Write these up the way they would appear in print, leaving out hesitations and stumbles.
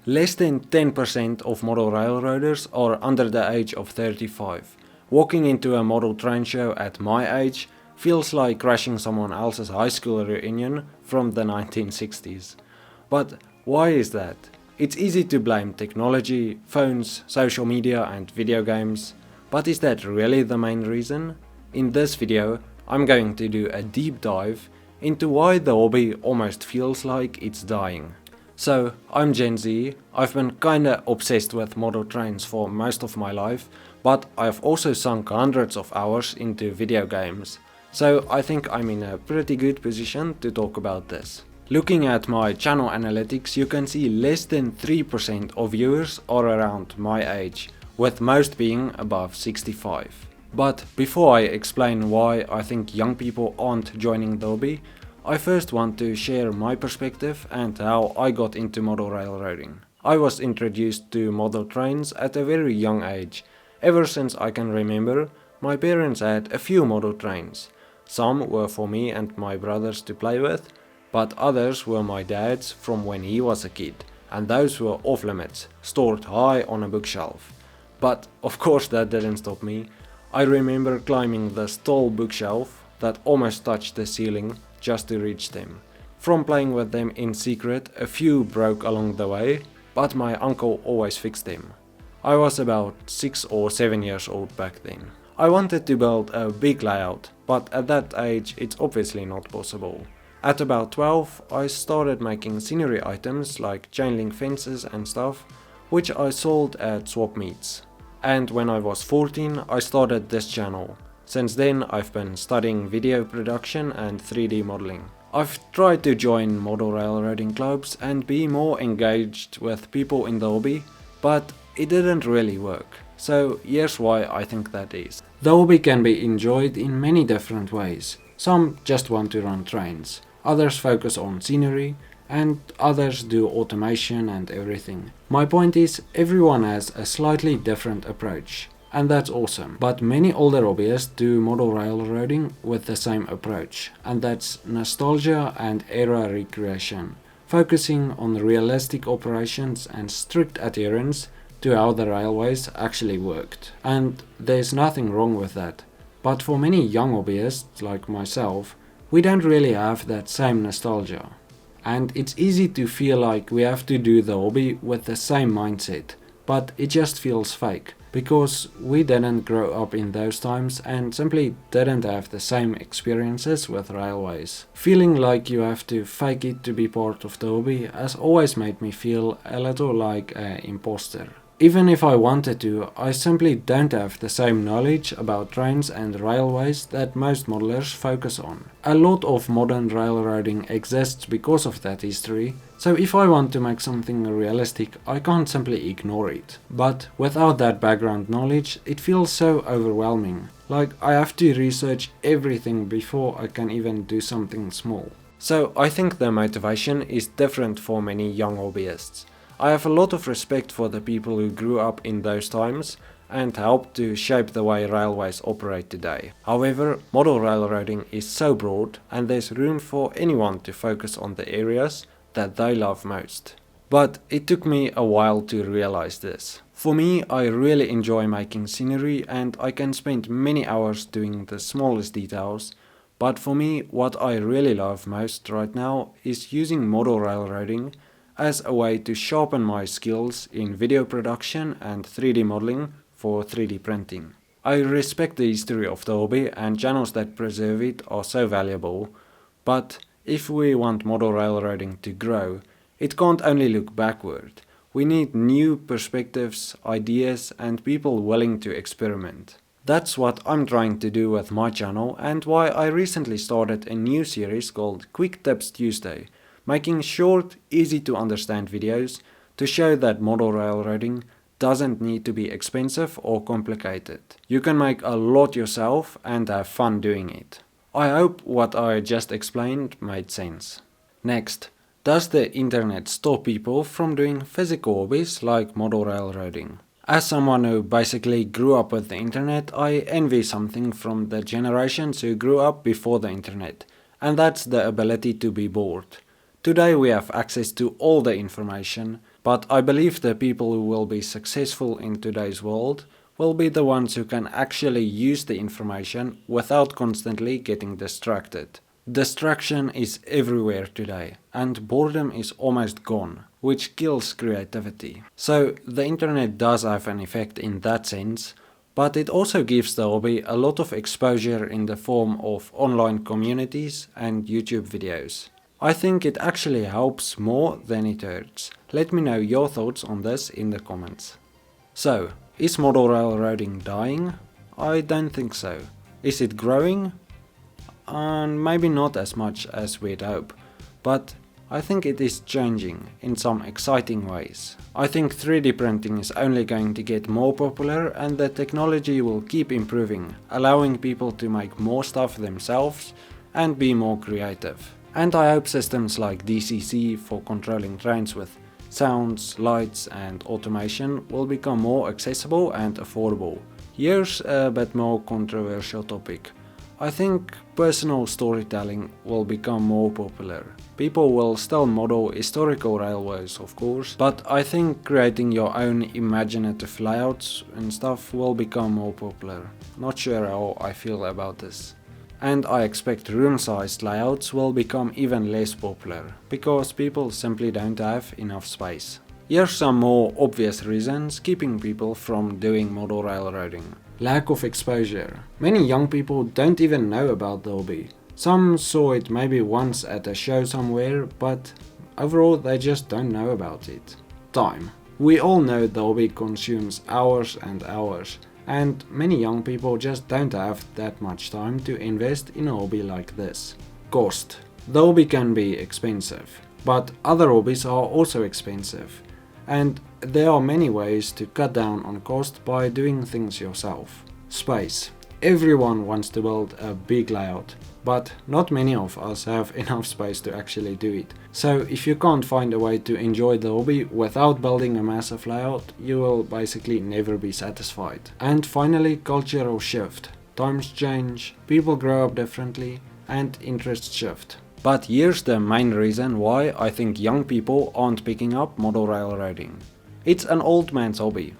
Less than 10% of model railroaders are under the age of 35. Walking into a model train show at my age feels like crashing someone else's high school reunion from the 1960s. But why is that? It's easy to blame technology, phones, social media and video games, but is that really the main reason? In this video, I'm going to do a deep dive into why the hobby almost feels like it's dying. So, I'm Gen Z, I've been kinda obsessed with model trains for most of my life, but I've also sunk hundreds of hours into video games, so I think I'm in a pretty good position to talk about this. Looking at my channel analytics, you can see less than 3% of viewers are around my age, with most being above 65. But before I explain why I think young people aren't joining the hobby, I first want to share my perspective and how I got into model railroading. I was introduced to model trains at a very young age. Ever since I can remember, my parents had a few model trains. Some were for me and my brothers to play with, but others were my dad's from when he was a kid, and those were off limits, stored high on a bookshelf. But of course that didn't stop me. I remember climbing this tall bookshelf that almost touched the ceiling just to reach them. From playing with them in secret, a few broke along the way, but my uncle always fixed them. I was about 6 or 7 years old back then. I wanted to build a big layout, but at that age it's obviously not possible. At about 12, I started making scenery items like chain link fences and stuff, which I sold at swap meets. And when I was 14, I started this channel. Since then, I've been studying video production and 3D modeling. I've tried to join model railroading clubs and be more engaged with people in the hobby, but it didn't really work. So here's why I think that is. The hobby can be enjoyed in many different ways. Some just want to run trains, others focus on scenery, and others do automation and everything. My point is, everyone has a slightly different approach, and that's awesome. But many older hobbyists do model railroading with the same approach, and that's nostalgia and era recreation, focusing on realistic operations and strict adherence to how the railways actually worked. And there's nothing wrong with that. But for many young hobbyists like myself, we don't really have that same nostalgia. And it's easy to feel like we have to do the hobby with the same mindset, but it just feels fake, because we didn't grow up in those times and simply didn't have the same experiences with railways. Feeling like you have to fake it to be part of the hobby has always made me feel a little like an imposter. Even if I wanted to, I simply don't have the same knowledge about trains and railways that most modelers focus on. A lot of modern railroading exists because of that history, so if I want to make something realistic, I can't simply ignore it. But without that background knowledge, it feels so overwhelming, like I have to research everything before I can even do something small. So I think the motivation is different for many young hobbyists. I have a lot of respect for the people who grew up in those times and helped to shape the way railways operate today. However, model railroading is so broad and there's room for anyone to focus on the areas that they love most. But it took me a while to realize this. For me, I really enjoy making scenery and I can spend many hours doing the smallest details. But for me, what I really love most right now is using model railroading as a way to sharpen my skills in video production and 3D modeling for 3D printing. I respect the history of the hobby and channels that preserve it are so valuable, but if we want model railroading to grow, it can't only look backward. We need new perspectives, ideas, and people willing to experiment. That's what I'm trying to do with my channel and why I recently started a new series called Quick Tips Tuesday, making short, easy to understand videos to show that model railroading doesn't need to be expensive or complicated. You can make a lot yourself and have fun doing it. I hope what I just explained made sense. Next, does the internet stop people from doing physical hobbies like model railroading? As someone who basically grew up with the internet, I envy something from the generations who grew up before the internet, and that's the ability to be bored. Today we have access to all the information, But I believe the people who will be successful in today's world will be the ones who can actually use the information without constantly getting distracted. Distraction is everywhere today, and boredom is almost gone, which kills creativity. So the internet does have an effect in that sense, but it also gives the hobby a lot of exposure in the form of online communities and YouTube videos. I think it actually helps more than it hurts. Let me know your thoughts on this in the comments. So, is model railroading dying? I don't think so. Is it growing? And maybe not as much as we'd hope, but I think it is changing in some exciting ways. I think 3D printing is only going to get more popular and the technology will keep improving, allowing people to make more stuff themselves and be more creative. And I hope systems like DCC for controlling trains with sounds, lights and automation will become more accessible and affordable. Here's a bit more controversial topic. I think personal storytelling will become more popular. People will still model historical railways, of course, but I think creating your own imaginative layouts and stuff will become more popular. Not sure how I feel about this. And I expect room-sized layouts will become even less popular, because people simply don't have enough space. Here's some more obvious reasons keeping people from doing model railroading. Lack of exposure. Many young people don't even know about the hobby. Some saw it maybe once at a show somewhere, but overall they just don't know about it. Time. We all know the hobby consumes hours and hours, and many young people just don't have that much time to invest in a hobby like this. Cost. The hobby can be expensive, but other hobbies are also expensive. And there are many ways to cut down on cost by doing things yourself. Space. Everyone wants to build a big layout, but not many of us have enough space to actually do it. So if you can't find a way to enjoy the hobby without building a massive layout, you will basically never be satisfied. And finally, cultural shift. Times change, people grow up differently, and interests shift. But here's the main reason why I think young people aren't picking up model railroading. It's an old man's hobby.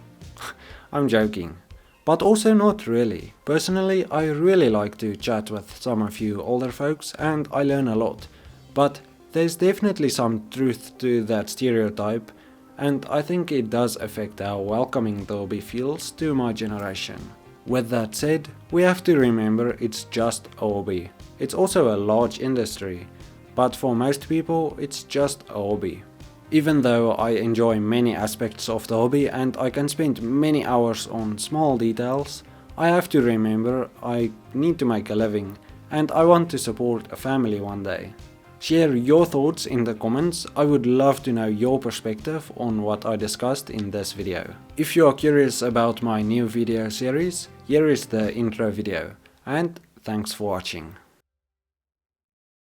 I'm joking. But also not really. Personally, I really like to chat with some of you older folks and I learn a lot. But there's definitely some truth to that stereotype, and I think it does affect how welcoming the hobby feels to my generation. With that said, we have to remember it's just a hobby. It's also a large industry, but for most people it's just a hobby. Even though I enjoy many aspects of the hobby and I can spend many hours on small details, I have to remember I need to make a living and I want to support a family one day. Share your thoughts in the comments. I would love to know your perspective on what I discussed in this video. If you are curious about my new video series, here is the intro video, and thanks for watching.